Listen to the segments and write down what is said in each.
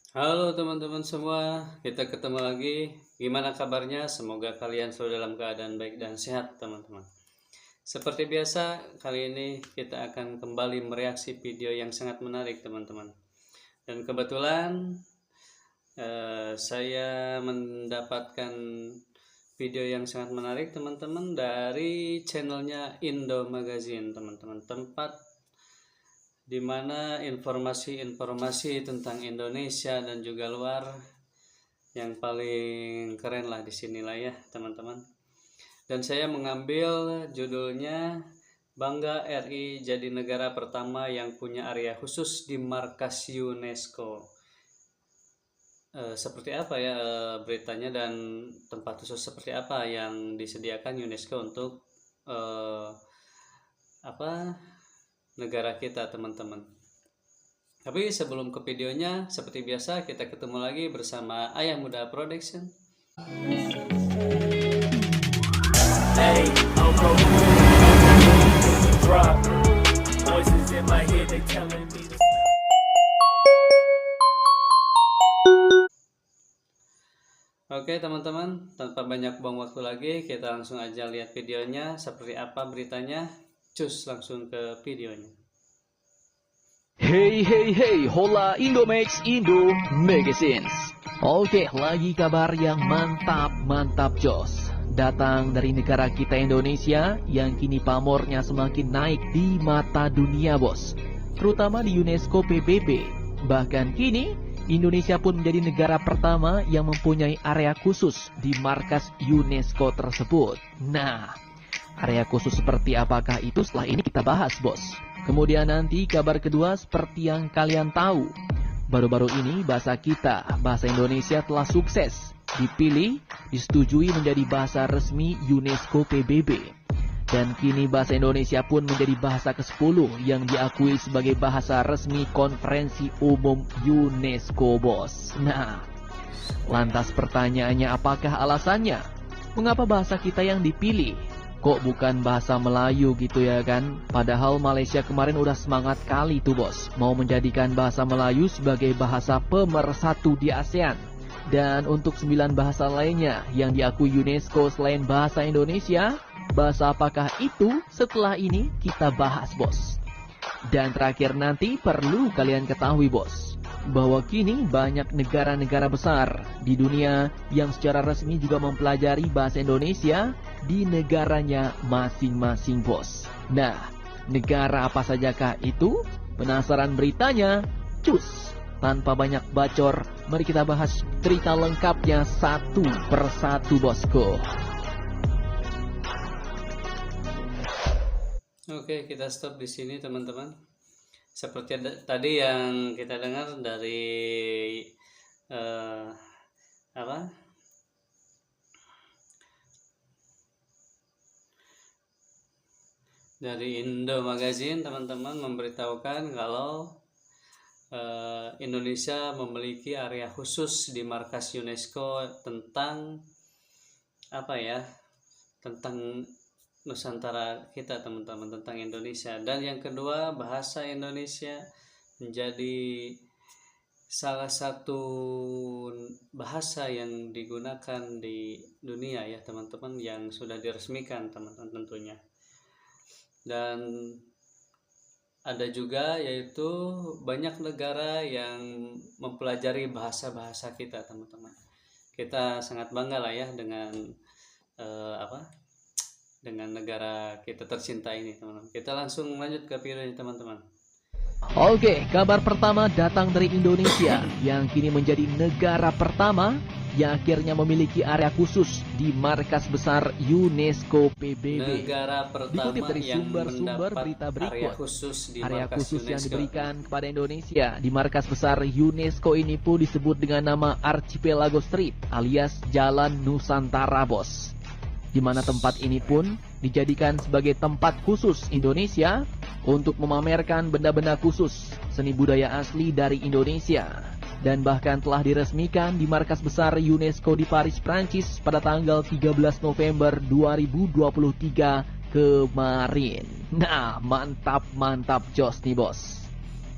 Halo teman-teman semua, kita ketemu lagi. Gimana kabarnya? Semoga kalian selalu dalam keadaan baik dan sehat, teman-teman. Seperti biasa, kali ini kita akan kembali mereaksi video yang sangat menarik, teman-teman. Dan kebetulan saya mendapatkan video yang sangat menarik, teman-teman, dari channelnya Indo Magazine, teman-teman. Tempat di mana informasi-informasi tentang Indonesia dan juga luar yang paling keren lah di sinilah ya teman-teman. Dan saya mengambil judulnya Bangga RI jadi negara pertama yang punya area khusus di markas UNESCO. Seperti apa ya beritanya dan tempat khusus seperti apa yang disediakan UNESCO untuk apa negara kita, teman-teman. Tapi sebelum ke videonya, seperti biasa kita ketemu lagi bersama Ayah Muda Production. Hey, Oke teman-teman, tanpa banyak buang waktu lagi, kita langsung aja lihat videonya seperti apa beritanya. Cus, langsung ke videonya. Hey, hola Indomax Indo Magazines. Oke, lagi kabar yang mantap jos. Datang dari negara kita Indonesia yang kini pamornya semakin naik di mata dunia, bos. Terutama di UNESCO PBB. Bahkan kini Indonesia pun menjadi negara pertama yang mempunyai area khusus di markas UNESCO tersebut. Nah, area khusus seperti apakah itu setelah ini kita bahas, bos. Kemudian nanti kabar kedua seperti yang kalian tahu. Baru-baru ini bahasa kita, bahasa Indonesia telah sukses dipilih, disetujui menjadi bahasa resmi UNESCO PBB. Dan kini bahasa Indonesia pun menjadi bahasa ke-10 yang diakui sebagai bahasa resmi Konferensi Umum UNESCO, bos. Nah, lantas pertanyaannya apakah alasannya? Mengapa bahasa kita yang dipilih? Kok bukan bahasa Melayu gitu ya kan? Padahal Malaysia kemarin udah semangat kali tuh, bos, mau menjadikan bahasa Melayu sebagai bahasa pemersatu di ASEAN. Dan untuk 9 bahasa lainnya yang diakui UNESCO selain bahasa Indonesia, bahasa apakah itu? Setelah ini kita bahas, bos. Dan terakhir nanti perlu kalian ketahui, bos, bahwa kini banyak negara-negara besar di dunia yang secara resmi juga mempelajari bahasa Indonesia di negaranya masing-masing, bos. Nah, negara apa sajakah itu? Penasaran beritanya? Cus! Tanpa banyak bacor, mari kita bahas cerita lengkapnya satu persatu, bosku. Oke, kita stop di sini teman-teman. Seperti tadi yang kita dengar dari dari Indo Magazine, teman-teman, memberitahukan kalau Indonesia memiliki area khusus di markas UNESCO tentang tentang Nusantara kita, teman-teman, tentang Indonesia. Dan yang kedua, bahasa Indonesia menjadi salah satu bahasa yang digunakan di dunia ya teman-teman, yang sudah diresmikan teman-teman tentunya. Dan ada juga yaitu banyak negara yang mempelajari bahasa-bahasa kita, teman-teman. Kita sangat bangga lah ya dengan dengan negara kita tercinta ini, teman-teman. Kita langsung lanjut ke videonya, teman-teman. Oke, kabar pertama datang dari Indonesia yang kini menjadi negara pertama yang akhirnya memiliki area khusus di markas besar UNESCO PBB. Negara pertama Dikutip dari yang sumber-sumber mendapat berita berikut, area khusus di area markas khusus UNESCO yang diberikan kepada Indonesia di markas besar UNESCO ini pun disebut dengan nama Archipelago Street alias Jalan Nusantara, bos. Di mana tempat ini pun dijadikan sebagai tempat khusus Indonesia untuk memamerkan benda-benda khusus seni budaya asli dari Indonesia, dan bahkan telah diresmikan di markas besar UNESCO di Paris, Prancis pada tanggal 13 November 2023 kemarin. Nah, mantap jos nih, bos.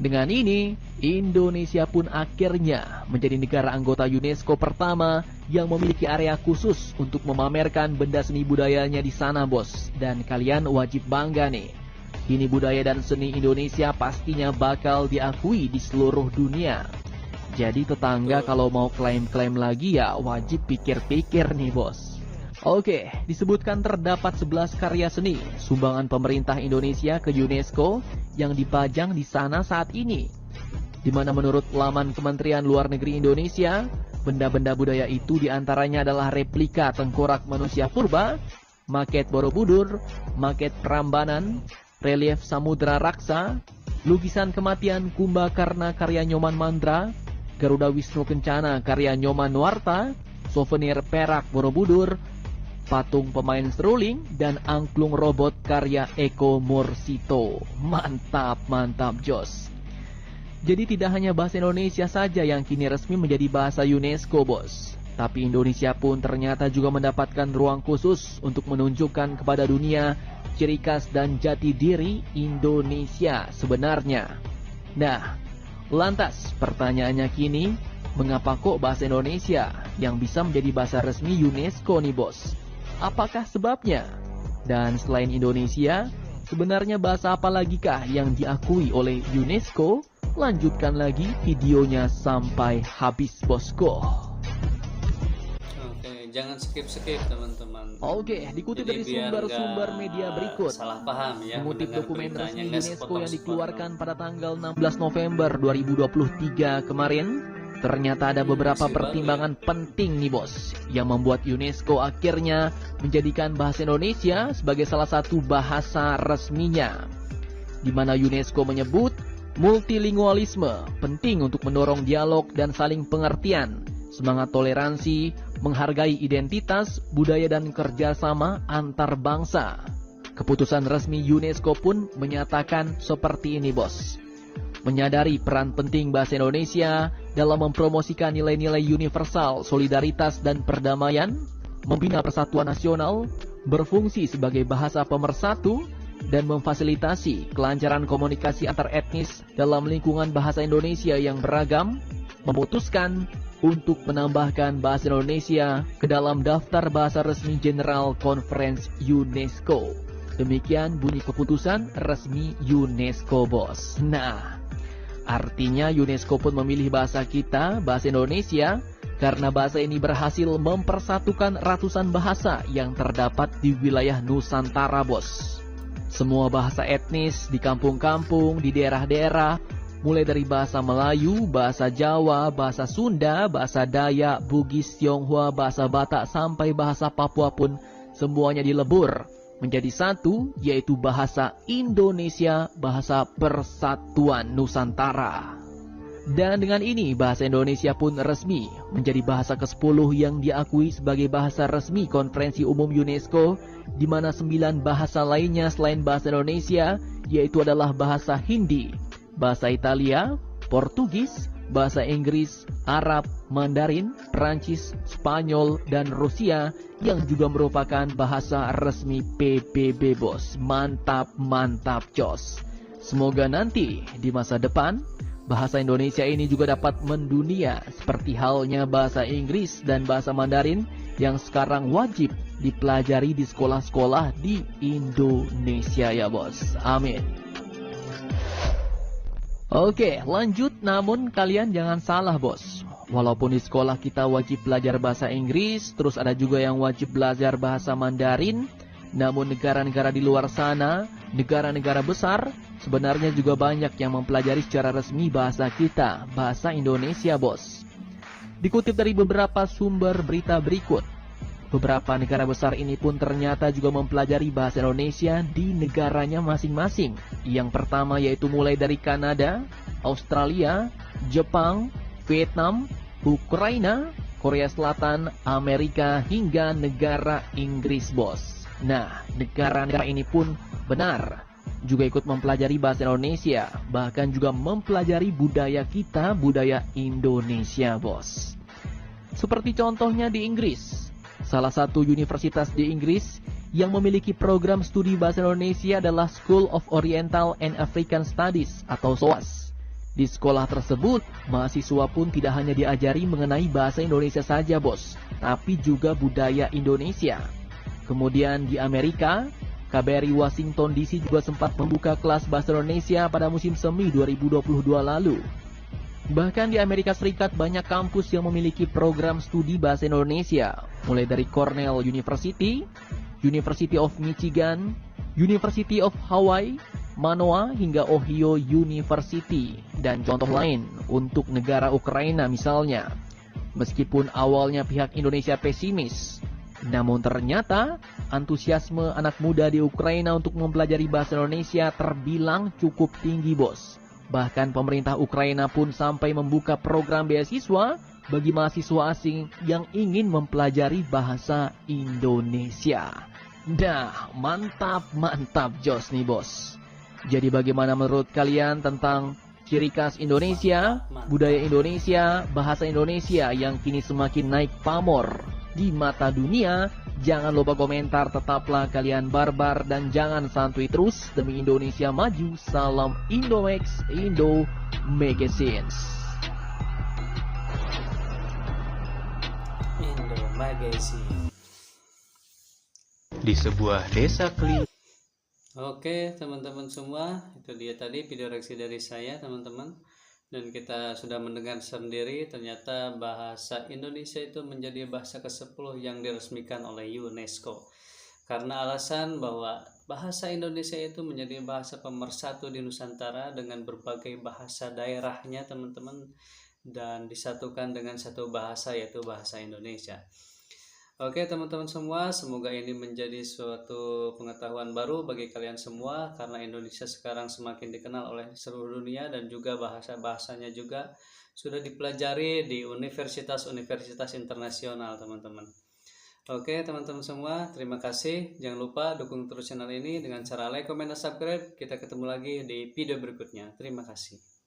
Dengan ini, Indonesia pun akhirnya menjadi negara anggota UNESCO pertama yang memiliki area khusus untuk memamerkan benda seni budayanya di sana, bos. Dan kalian wajib bangga nih. Kini budaya dan seni Indonesia pastinya bakal diakui di seluruh dunia. Jadi tetangga kalau mau klaim-klaim lagi ya wajib pikir-pikir nih, bos. Oke, disebutkan terdapat 11 karya seni sumbangan pemerintah Indonesia ke UNESCO yang dipajang di sana saat ini. Di mana menurut laman Kementerian Luar Negeri Indonesia, benda-benda budaya itu diantaranya adalah replika tengkorak manusia purba, maket Borobudur, maket Prambanan, relief Samudra Raksa, lukisan kematian Kumbakarna karya Nyoman Mandra, Garuda Wisnu Kencana karya Nyoman Nuarta, souvenir perak Borobudur, patung pemain seruling, dan angklung robot karya Eko Morsito. Mantap, mantap, jos. Jadi tidak hanya bahasa Indonesia saja yang kini resmi menjadi bahasa UNESCO, bos. Tapi Indonesia pun ternyata juga mendapatkan ruang khusus untuk menunjukkan kepada dunia ciri khas dan jati diri Indonesia sebenarnya. Nah, lantas pertanyaannya kini, mengapa kok bahasa Indonesia yang bisa menjadi bahasa resmi UNESCO nih, bos? Apakah sebabnya? Dan selain Indonesia, sebenarnya bahasa apa lagi kah yang diakui oleh UNESCO? Lanjutkan lagi videonya sampai habis, bosku. Oke, jangan skip-skip teman-teman. Oke, dikutip dari sumber-sumber media berikut. Salah paham ya. Mengutip dokumen resmi UNESCO yang dikeluarkan pada pada tanggal 16 November 2023 kemarin, ternyata ada beberapa pertimbangan penting nih, bos, yang membuat UNESCO akhirnya menjadikan bahasa Indonesia sebagai salah satu bahasa resminya. Di mana UNESCO menyebut multilingualisme penting untuk mendorong dialog dan saling pengertian, semangat toleransi, menghargai identitas, budaya dan kerjasama antar bangsa. Keputusan resmi UNESCO pun menyatakan seperti ini, bos. Menyadari peran penting bahasa Indonesia dalam mempromosikan nilai-nilai universal, solidaritas dan perdamaian, membina persatuan nasional, berfungsi sebagai bahasa pemersatu, dan memfasilitasi kelancaran komunikasi antar etnis dalam lingkungan bahasa Indonesia yang beragam, memutuskan untuk menambahkan bahasa Indonesia ke dalam daftar bahasa resmi General Conference UNESCO. Demikian bunyi keputusan resmi UNESCO, bos. Nah, artinya UNESCO pun memilih bahasa kita, bahasa Indonesia, karena bahasa ini berhasil mempersatukan ratusan bahasa yang terdapat di wilayah Nusantara, bos. Semua bahasa etnis di kampung-kampung, di daerah-daerah, mulai dari bahasa Melayu, bahasa Jawa, bahasa Sunda, bahasa Dayak, Bugis, Tionghoa, bahasa Batak, sampai bahasa Papua pun semuanya dilebur menjadi satu, yaitu bahasa Indonesia, bahasa Persatuan Nusantara. Dan dengan ini bahasa Indonesia pun resmi menjadi bahasa ke-10 yang diakui sebagai bahasa resmi Konferensi Umum UNESCO, di mana 9 bahasa lainnya selain bahasa Indonesia, yaitu adalah bahasa Hindi, bahasa Italia, Portugis, bahasa Inggris, Arab, Mandarin, Perancis, Spanyol, dan Rusia yang juga merupakan bahasa resmi PBB, bos. Mantap, mantap, jos. Semoga nanti di masa depan bahasa Indonesia ini juga dapat mendunia seperti halnya bahasa Inggris dan bahasa Mandarin yang sekarang wajib dipelajari di sekolah-sekolah di Indonesia ya, bos. Amin. Oke, lanjut. Namun kalian jangan salah, bos. Walaupun di sekolah kita wajib belajar bahasa Inggris, terus ada juga yang wajib belajar bahasa Mandarin, namun negara-negara di luar sana, negara-negara besar, sebenarnya juga banyak yang mempelajari secara resmi bahasa kita, bahasa Indonesia, bos. Dikutip dari beberapa sumber berita berikut, beberapa negara besar ini pun ternyata juga mempelajari bahasa Indonesia di negaranya masing-masing. Yang pertama yaitu mulai dari Kanada, Australia, Jepang, Vietnam, Ukraina, Korea Selatan, Amerika, hingga negara Inggris, bos. Nah, negara-negara ini pun benar juga ikut mempelajari bahasa Indonesia, bahkan juga mempelajari budaya kita, budaya Indonesia, bos. Seperti contohnya di Inggris. Salah satu universitas di Inggris yang memiliki program studi bahasa Indonesia adalah School of Oriental and African Studies atau SOAS, Di sekolah tersebut, mahasiswa pun tidak hanya diajari mengenai bahasa Indonesia saja, bos, tapi juga budaya Indonesia. Kemudian di Amerika, KBRI Washington DC juga sempat membuka kelas bahasa Indonesia pada musim semi 2022 lalu. Bahkan di Amerika Serikat banyak kampus yang memiliki program studi bahasa Indonesia, mulai dari Cornell University, University of Michigan, University of Hawaii, Manoa, hingga Ohio University, dan contoh lain untuk negara Ukraina misalnya. Meskipun awalnya pihak Indonesia pesimis, namun ternyata antusiasme anak muda di Ukraina untuk mempelajari bahasa Indonesia terbilang cukup tinggi, bos. Bahkan pemerintah Ukraina pun sampai membuka program beasiswa bagi mahasiswa asing yang ingin mempelajari bahasa Indonesia. Dah, mantap jos nih, bos. Jadi bagaimana menurut kalian tentang ciri khas Indonesia, budaya Indonesia, bahasa Indonesia yang kini semakin naik pamor di mata dunia? Jangan lupa komentar, tetaplah kalian barbar dan jangan santuy terus. Demi Indonesia maju, salam Indomax, Indo Magazines. Indo Magazine. Di sebuah desa keliling. Oke teman-teman semua, itu dia tadi video reaksi dari saya teman-teman. Dan kita sudah mendengar sendiri ternyata bahasa Indonesia itu menjadi bahasa ke-10 yang diresmikan oleh UNESCO. Karena alasan bahwa bahasa Indonesia itu menjadi bahasa pemersatu di Nusantara dengan berbagai bahasa daerahnya teman-teman, dan disatukan dengan satu bahasa, yaitu bahasa Indonesia. Oke teman-teman semua, semoga ini menjadi suatu pengetahuan baru bagi kalian semua, karena Indonesia sekarang semakin dikenal oleh seluruh dunia dan juga bahasa-bahasanya juga sudah dipelajari di universitas-universitas internasional teman-teman. Oke teman-teman semua, terima kasih. Jangan lupa dukung terus channel ini dengan cara like, comment, dan subscribe. Kita ketemu lagi di video berikutnya. Terima kasih.